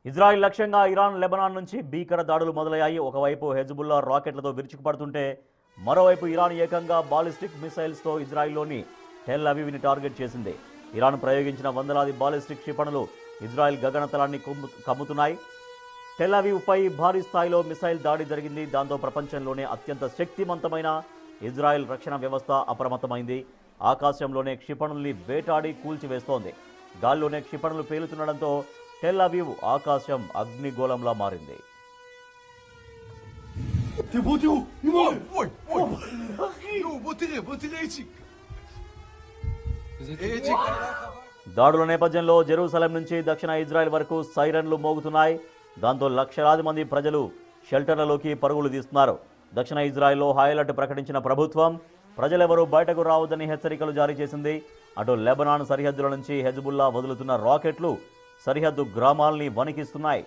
Israel లక్ష్యంగా Iran Lebanon నుంచి భీకర దాడులు మొదలయ్యాయి. ఒకవైపు హెజ్బుల్లా రాకెట్లతో విరుచుకుపడుతుంటే మరోవైపు ఇరాన్ ఏకంగా బాలిస్టిక్ మిసైల్స్తో ఇజ్రాయిల్లోని టెల్ అవీవ్ని టార్గెట్ చేసింది. ఇరాన్ ప్రయోగించిన వందలాది బాలిస్టిక్ క్షిపణులు ఇజ్రాయిల్ గగనతలాన్ని కమ్ముతున్నాయి. టెల్ అవీవ్పై భారీ స్థాయిలో మిసైల్ దాడి జరిగింది. దాంతో ప్రపంచంలోనే అత్యంత శక్తివంతమైన ఇజ్రాయెల్ రక్షణ వ్యవస్థ అప్రమత్తమైంది. ఆకాశంలోనే క్షిపణుల్ని వేటాడి కూల్చివేస్తోంది. గాల్లోనే క్షిపణులు పేలుతుండడంతో టెల్ అవీవ్ ఆకాశం అగ్నిగోళంలా మారింది. దాడుల నేపథ్యంలో జెరూసలేం నుంచి దక్షిణ ఇజ్రాయెల్ వరకు సైరన్లు మోగుతున్నాయి. దాంతో లక్షలాది మంది ప్రజలు షెల్టర్లలోకి పరుగులు తీస్తున్నారు. దక్షిణ ఇజ్రాయెల్లో హై అలర్ట్ ప్రకటించిన ప్రభుత్వం ప్రజలెవరూ బయటకు రావద్దని హెచ్చరికలు జారీ చేసింది. అటు లెబనాన్ సరిహద్దుల నుంచి హెజ్బుల్లా వదులుతున్న రాకెట్లు సరిహద్దు గ్రామాల్ని వణికిస్తున్నాయి.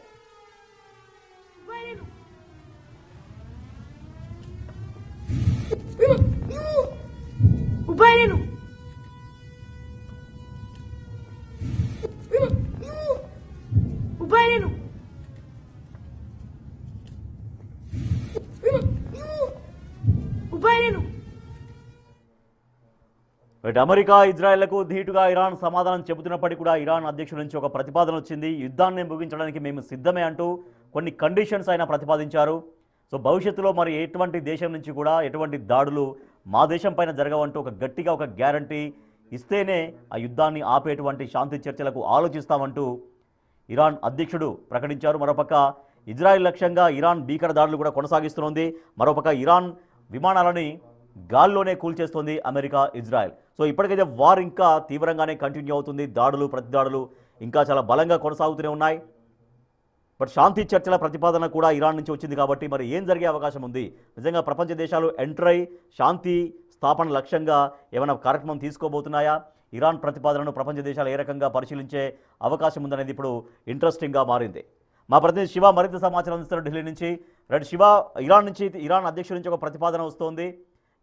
అమెరికా ఇజ్రాయెల్లకు ధీటుగా ఇరాన్ సమాధానం చెబుతున్నప్పటికీ కూడా ఇరాన్ అధ్యక్షుడి నుంచి ఒక ప్రతిపాదన వచ్చింది. యుద్ధాన్ని ముగించడానికి మేము సిద్ధమే అంటూ కొన్ని కండిషన్స్ ఆయన ప్రతిపాదించారు. సో భవిష్యత్తులో మరి ఎటువంటి దేశం నుంచి కూడా ఎటువంటి దాడులు మా దేశం పైన జరగవంటూ గట్టిగా ఒక గ్యారంటీ ఇస్తేనే ఆ యుద్ధాన్ని ఆపేటువంటి శాంతి చర్చలకు ఆలోచిస్తామంటూ ఇరాన్ అధ్యక్షుడు ప్రకటించారు. మరోపక్క ఇజ్రాయెల్ లక్ష్యంగా ఇరాన్ భీకర దాడులు కూడా కొనసాగిస్తోంది. మరోపక్క ఇరాన్ విమానాలని గాల్లోనే కూల్చేస్తోంది అమెరికా ఇజ్రాయెల్. సో ఇప్పటికైతే వార్ ఇంకా తీవ్రంగానే కంటిన్యూ అవుతుంది. దాడులు ప్రతిదాడులు ఇంకా చాలా బలంగా కొనసాగుతూనే ఉన్నాయి. బట్ శాంతి చర్చల ప్రతిపాదన కూడా ఇరాన్ నుంచి వచ్చింది కాబట్టి మరి ఏం జరిగే అవకాశం ఉంది? నిజంగా ప్రపంచ దేశాలు ఎంటర్ అయి శాంతి స్థాపన లక్ష్యంగా ఏమైనా కార్యక్రమం తీసుకోబోతున్నాయా? ఇరాన్ ప్రతిపాదనను ప్రపంచ దేశాలు ఏ రకంగా పరిశీలించే అవకాశం ఉందనేది ఇప్పుడు ఇంట్రెస్టింగ్గా మారింది. మా ప్రతినిధి శివ మరింత సమాచారం అందిస్తారు ఢిల్లీ నుంచి. రెడ్ శివ, ఇరాన్ అధ్యక్షుడి నుంచి ఒక ప్రతిపాదన వస్తోంది.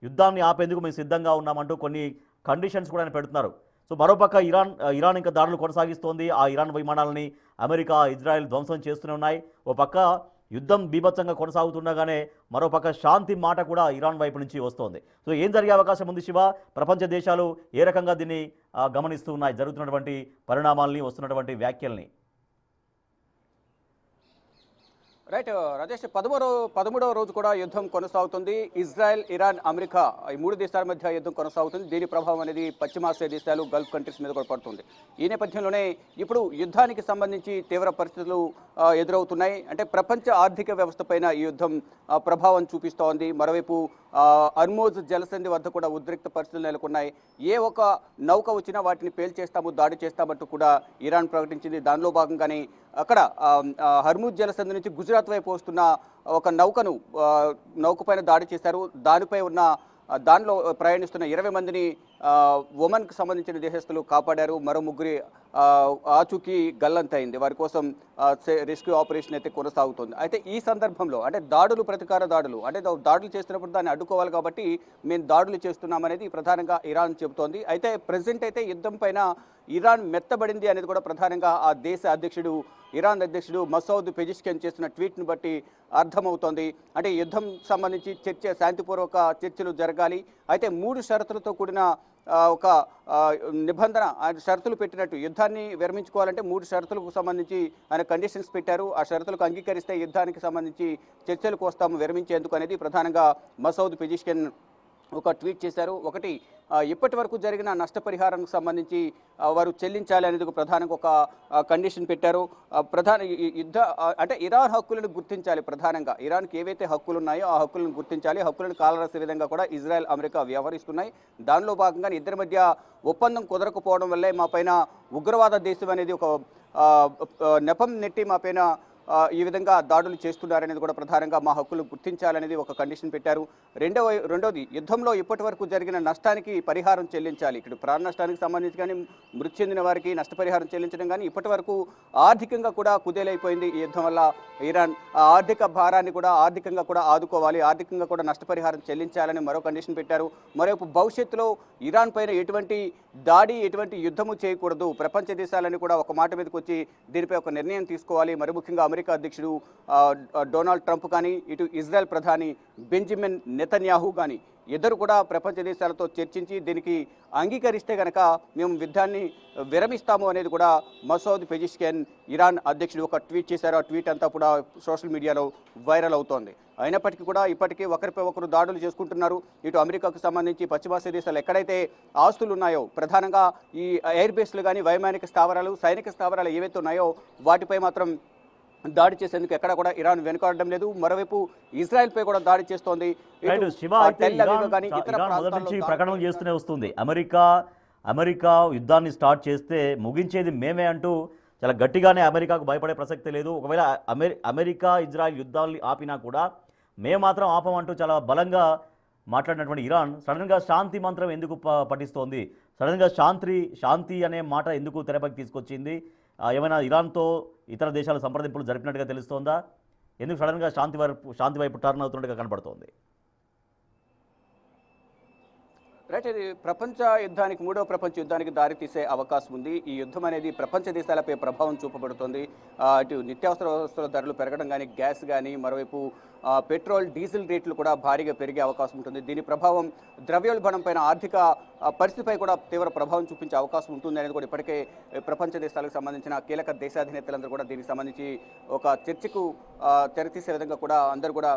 యుద్ధాన్ని ఆపేందుకు మేము సిద్ధంగా ఉన్నామంటూ కొన్ని కండిషన్స్ కూడా ఆయన పెడుతున్నారు. సో మరోపక్క ఇరాన్ ఇంకా దాడులు కొనసాగిస్తోంది. ఆ ఇరాన్ విమానాలని అమెరికా ఇజ్రాయెల్ ధ్వంసం చేస్తూనే ఉన్నాయి. ఓ పక్క యుద్ధం బీభత్సంగా కొనసాగుతుండగానే మరోపక్క శాంతి మాట కూడా ఇరాన్ వైపు నుంచి వస్తోంది. సో ఏం జరిగే అవకాశం ఉంది శివ? ప్రపంచ దేశాలు ఏ రకంగా దీన్ని గమనిస్తూ ఉన్నాయి, జరుగుతున్నటువంటి పరిణామాలని, వస్తున్నటువంటి వ్యాఖ్యల్ని? రైట్ రాజేష్, 13వ రోజు కూడా యుద్ధం కొనసాగుతుంది. ఇజ్రాయెల్, ఇరాన్, అమెరికా ఈ మూడు దేశాల మధ్య యుద్ధం కొనసాగుతుంది. దీని ప్రభావం అనేది పశ్చిమాసియా దేశాలు, గల్ఫ్ కంట్రీస్ మీద కూడా పడుతుంది. ఈ నేపథ్యంలోనే ఇప్పుడు యుద్ధానికి సంబంధించి తీవ్ర పరిస్థితులు ఎదురవుతున్నాయి. అంటే ప్రపంచ ఆర్థిక వ్యవస్థ పైన ఈ యుద్ధం ప్రభావం చూపిస్తోంది. మరోవైపు అర్మోజ్ జలసంధి వద్ద కూడా ఉద్రిక్త పరిస్థితులు నెలకొన్నాయి. ఏ ఒక నౌక వచ్చినా వాటిని పేల్చేస్తాము, దాడి చేస్తామంటూ కూడా ఇరాన్ ప్రకటించింది. దానిలో భాగంగానే అక్కడ హర్మూజ్ జలసంధి నుంచి గుజరాత్ వైపు వస్తున్న ఒక నౌక పైన దాడి చేశారు. దానిపై ఉన్న దానిలో ప్రయాణిస్తున్న 20 మందిని ఒమన్కి సంబంధించిన దేశస్తులు కాపాడారు. మరో ముగ్గురి ఆచూకీ గల్లంతైంది. వారి కోసం రెస్క్యూ ఆపరేషన్ అయితే కొనసాగుతుంది. అయితే ఈ సందర్భంలో అంటే ప్రతీకార దాడులు అంటే దాడులు చేస్తున్నప్పుడు దాన్ని అడ్డుకోవాలి కాబట్టి మేము దాడులు చేస్తున్నామనేది ప్రధానంగా ఇరాన్ చెబుతోంది. అయితే ప్రెసిడెంట్ అయితే యుద్ధం పైన ఇరాన్ మెత్తబడింది అనేది కూడా ప్రధానంగా ఆ దేశ ఇరాన్ అధ్యక్షుడు మసౌద్ పెజిష్కియాన్ చేస్తున్న ట్వీట్ను బట్టి అర్థమవుతోంది. అంటే యుద్ధం సంబంధించి శాంతిపూర్వక చర్చలు జరగాలి. అయితే 3 షరతులతో కూడిన ఒక నిబంధన ఆయన షరతులు పెట్టినట్టు యుద్ధాన్ని విరమించుకోవాలంటే 3 షరతులకు సంబంధించి ఆయన కండిషన్స్ పెట్టారు. ఆ షరతులకు అంగీకరిస్తే యుద్ధానికి సంబంధించి చర్చలకు వస్తాము విరమించేందుకు అనేది ప్రధానంగా మసౌద్ పెజిష్కియాన్ ఒక ట్వీట్ చేశారు. ఒకటి, ఇప్పటి వరకు జరిగిన నష్టపరిహారానికి సంబంధించి వారు చెల్లించాలి అనేది ఒక ప్రధానంగా ఒక కండిషన్ పెట్టారు. అంటే ఇరాన్ హక్కులను గుర్తించాలి. ప్రధానంగా ఇరాన్కి ఏవైతే హక్కులు ఉన్నాయో ఆ హక్కులను గుర్తించాలి. హక్కులను కాలరాసే విధంగా కూడా ఇజ్రాయెల్, అమెరికా వ్యవహరిస్తున్నాయి. దానిలో భాగంగా ఇద్దరి మధ్య ఒప్పందం కుదరకపోవడం వల్లే మా పైన ఉగ్రవాద దేశం అనేది ఒక నెపం నెట్టి మా పైన ఈ విధంగా దాడులు చేస్తున్నారనేది కూడా ప్రధానంగా మా హక్కులు గుర్తించాలనేది ఒక కండిషన్ పెట్టారు. రెండోది యుద్ధంలో ఇప్పటి వరకు జరిగిన నష్టానికి పరిహారం చెల్లించాలి. ఇక్కడ ప్రాణ నష్టానికి సంబంధించి కానీ మృతి చెందిన వారికి నష్టపరిహారం చెల్లించడం కానీ ఇప్పటి వరకు ఆర్థికంగా కూడా కుదేలైపోయింది ఈ యుద్ధం వల్ల. ఇరాన్ ఆ ఆర్థిక భారాన్ని కూడా ఆర్థికంగా కూడా ఆదుకోవాలి, ఆర్థికంగా కూడా నష్టపరిహారం చెల్లించాలని మరో కండిషన్ పెట్టారు. మరోవైపు భవిష్యత్తులో ఇరాన్ పైన ఎటువంటి దాడి ఎటువంటి యుద్ధము చేయకూడదు, ప్రపంచ దేశాలని కూడా ఒక మాట మీదకి వచ్చి దీనిపై ఒక నిర్ణయం తీసుకోవాలి. మరి ముఖ్యంగా అమెరికా అధ్యక్షుడు డొనాల్డ్ ట్రంప్ కానీ ఇటు ఇజ్రాయెల్ ప్రధాని బెంజమిన్ నెతన్యాహు కానీ ఇద్దరు కూడా ప్రపంచ దేశాలతో చర్చించి దీనికి అంగీకరిస్తే కనుక మేము యుద్ధాన్ని విరమిస్తాము అనేది కూడా మసౌద్ పెజిష్కియన్ ఇరాన్ అధ్యక్షుడు ఒక ట్వీట్ చేశారు. ఆ ట్వీట్ అంతా కూడా సోషల్ మీడియాలో వైరల్ అవుతోంది. అయినప్పటికీ కూడా ఇప్పటికీ ఒకరిపై ఒకరు దాడులు చేసుకుంటున్నారు. ఇటు అమెరికాకు సంబంధించి పశ్చిమాసియా దేశాలు ఎక్కడైతే ఆస్తులు ఉన్నాయో ప్రధానంగా ఈ ఎయిర్ బేస్లు కానీ వైమానిక స్థావరాలు సైనిక స్థావరాలు ఏవైతే ఉన్నాయో వాటిపై మాత్రం దాడి చేసేందుకు ఎక్కడ కూడా ఇరాన్ వెనుకాడడం లేదు. మరోవైపు ఇజ్రాయెల్ పై కూడా దాడి చేస్తోంది. శివ అయితే ఇరాన్ మొదటి నుంచి ప్రకటనలు చేస్తూనే వస్తుంది. అమెరికా యుద్ధాన్ని స్టార్ట్ చేస్తే ముగించేది మేమే అంటూ చాలా గట్టిగానే అమెరికాకు భయపడే ప్రసక్తే లేదు. ఒకవేళ అమెరికా ఇజ్రాయెల్ యుద్ధాన్ని ఆపినా కూడా మేము మాత్రం ఆపమంటూ చాలా బలంగా మాట్లాడినటువంటి ఇరాన్ సడన్గా శాంతి మంత్రం ఎందుకు పఠిస్తోంది, సడన్గా శాంతి అనే మాట ఎందుకు తెరపైకి తీసుకొచ్చింది? ఏమైనా ఇరాన్తో ఇతర దేశాల సంప్రదింపులు జరిపినట్టుగా తెలుస్తోందా? ఎందుకు సడన్గా శాంతి వైపు టర్న్ అవుతున్నట్టుగా కనబడుతోంది? రైట్, ఇది మూడవ ప్రపంచ యుద్ధానికి దారితీసే అవకాశం ఉంది. ఈ యుద్ధం అనేది ప్రపంచ దేశాలపై ప్రభావం చూపబడుతుంది. అటు నిత్యావసర వస్తువుల ధరలు పెరగడం కానీ, గ్యాస్ కానీ, మరోవైపు పెట్రోల్ డీజిల్ రేట్లు కూడా భారీగా పెరిగే అవకాశం ఉంటుంది. దీని ప్రభావం ద్రవ్యోల్బణం పైన ఆర్థిక పరిస్థితిపై కూడా తీవ్ర ప్రభావం చూపించే అవకాశం ఉంటుంది అనేది కూడా ఇప్పటికే ప్రపంచ దేశాలకు సంబంధించిన కీలక దేశాధినేతలందరూ కూడా దీనికి సంబంధించి ఒక చర్చకు తెరతీసే విధంగా కూడా అందరూ కూడా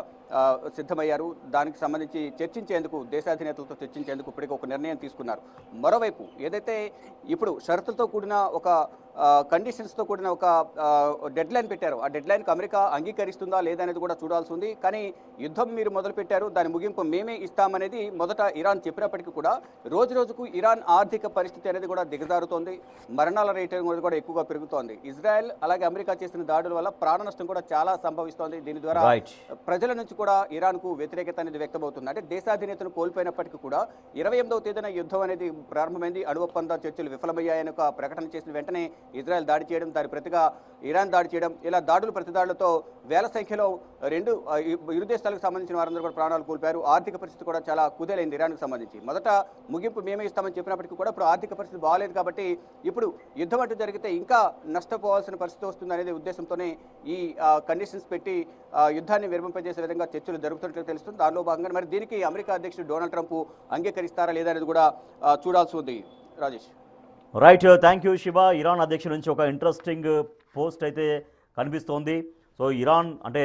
సిద్ధమయ్యారు. దానికి సంబంధించి చర్చించేందుకు దేశాధినేతలతో చర్చించేందుకు ఇప్పటికీ ఒక నిర్ణయం తీసుకున్నారు. మరోవైపు ఏదైతే ఇప్పుడు షరతులతో కూడిన ఒక కండిషన్స్తో కూడిన ఒక డెడ్ లైన్ పెట్టారు, ఆ డెడ్ లైన్కి అమెరికా అంగీకరిస్తుందా లేదా అనేది కూడా చూడాల్సి ఉంది. కానీ యుద్ధం మీరు మొదలుపెట్టారు, దాని ముగింపు మేమే ఇస్తామనేది మొదట ఇరాన్ చెప్పినప్పటికీ కూడా రోజుకు ఇరాన్ ఆర్థిక పరిస్థితి అనేది కూడా దిగజారుతోంది. మరణాల రేటు కూడా ఎక్కువగా పెరుగుతోంది. ఇజ్రాయెల్ అలాగే అమెరికా చేసిన దాడుల వల్ల ప్రాణ నష్టం కూడా చాలా సంభవిస్తోంది. దీని ద్వారా ప్రజల నుంచి కూడా ఇరాన్కు వ్యతిరేకత అనేది వ్యక్తమవుతుంది. అంటే దేశాధినేతను కోల్పోయినప్పటికీ కూడా 28వ తేదీన యుద్ధం అనేది ప్రారంభమైంది. అణు ఒప్పంద చర్చలు విఫలమయ్యాయని ఒక ప్రకటన చేసిన వెంటనే ఇజ్రాయెల్ దాడి చేయడం, దాని ప్రతిగా ఇరాన్ దాడి చేయడం, ఇలా ప్రతిదాడులతో వేల సంఖ్యలో ఇరు దేశాలకు సంబంధించిన వారందరూ కూడా ప్రాణాలు కోల్పోయారు. ఆర్థిక పరిస్థితి కూడా చాలా కుదేలైంది ఇరాన్కు సంబంధించి. మొదట ముగింపు మేమే ఇస్తామని చెప్పినప్పటికీ కూడా ఇప్పుడు ఆర్థిక పరిస్థితి బాగాలేదు కాబట్టి ఇప్పుడు యుద్ధం అంటూ జరిగితే ఇంకా నష్టపోవాల్సిన పరిస్థితి వస్తుంది అనేది ఉద్దేశంతోనే ఈ కండిషన్స్ పెట్టి యుద్ధాన్ని విరమింపజేసే విధంగా చర్చలు జరుగుతున్నట్లు తెలుస్తుంది. దానిలో భాగంగా మరి దీనికి అమెరికా అధ్యక్షుడు డొనాల్డ్ ట్రంప్ అంగీకరిస్తారా లేదా అనేది కూడా చూడాల్సి ఉంది. Rajesh. Right, thank you Shiva. Iran అధ్యక్షుడి నుంచి ఒక ఇంట్రెస్టింగ్ పోస్ట్ అయితే కనిపిస్తోంది. సో ఇరాన్ అంటే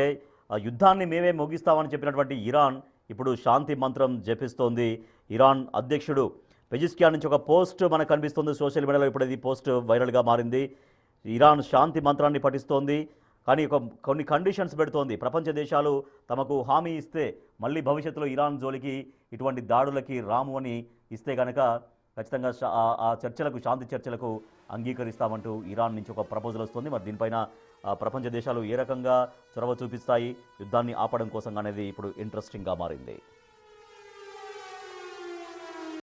యుద్ధాన్ని మేమే ముగిస్తామని చెప్పినటువంటి ఇరాన్ ఇప్పుడు శాంతి మంత్రం జపిస్తోంది. ఇరాన్ అధ్యక్షుడు పెజిస్కియాన్ నుంచి ఒక పోస్ట్ మనకు కనిపిస్తుంది సోషల్ మీడియాలో. ఇప్పుడు ఇది పోస్ట్ వైరల్గా మారింది. ఇరాన్ శాంతి మంత్రాన్ని పఠిస్తోంది, కానీ కొన్ని కండిషన్స్ పెడుతోంది. ప్రపంచ దేశాలు తమకు హామీ ఇస్తే మళ్ళీ భవిష్యత్తులో ఇరాన్ జోలికి ఇటువంటి దాడులకి రాము అని ఇస్తే కనుక ఖచ్చితంగా ఆ శాంతి చర్చలకు అంగీకరిస్తామంటూ ఇరాన్ నుంచి ఒక ప్రపోజల్ వస్తుంది. మరి దీనిపైన ప్రపంచ దేశాలు ఏ రకంగా చొరవ చూపిస్తాయి యుద్ధాన్ని ఆపడం కోసం అనేది ఇప్పుడు ఇంట్రెస్టింగ్గా మారింది.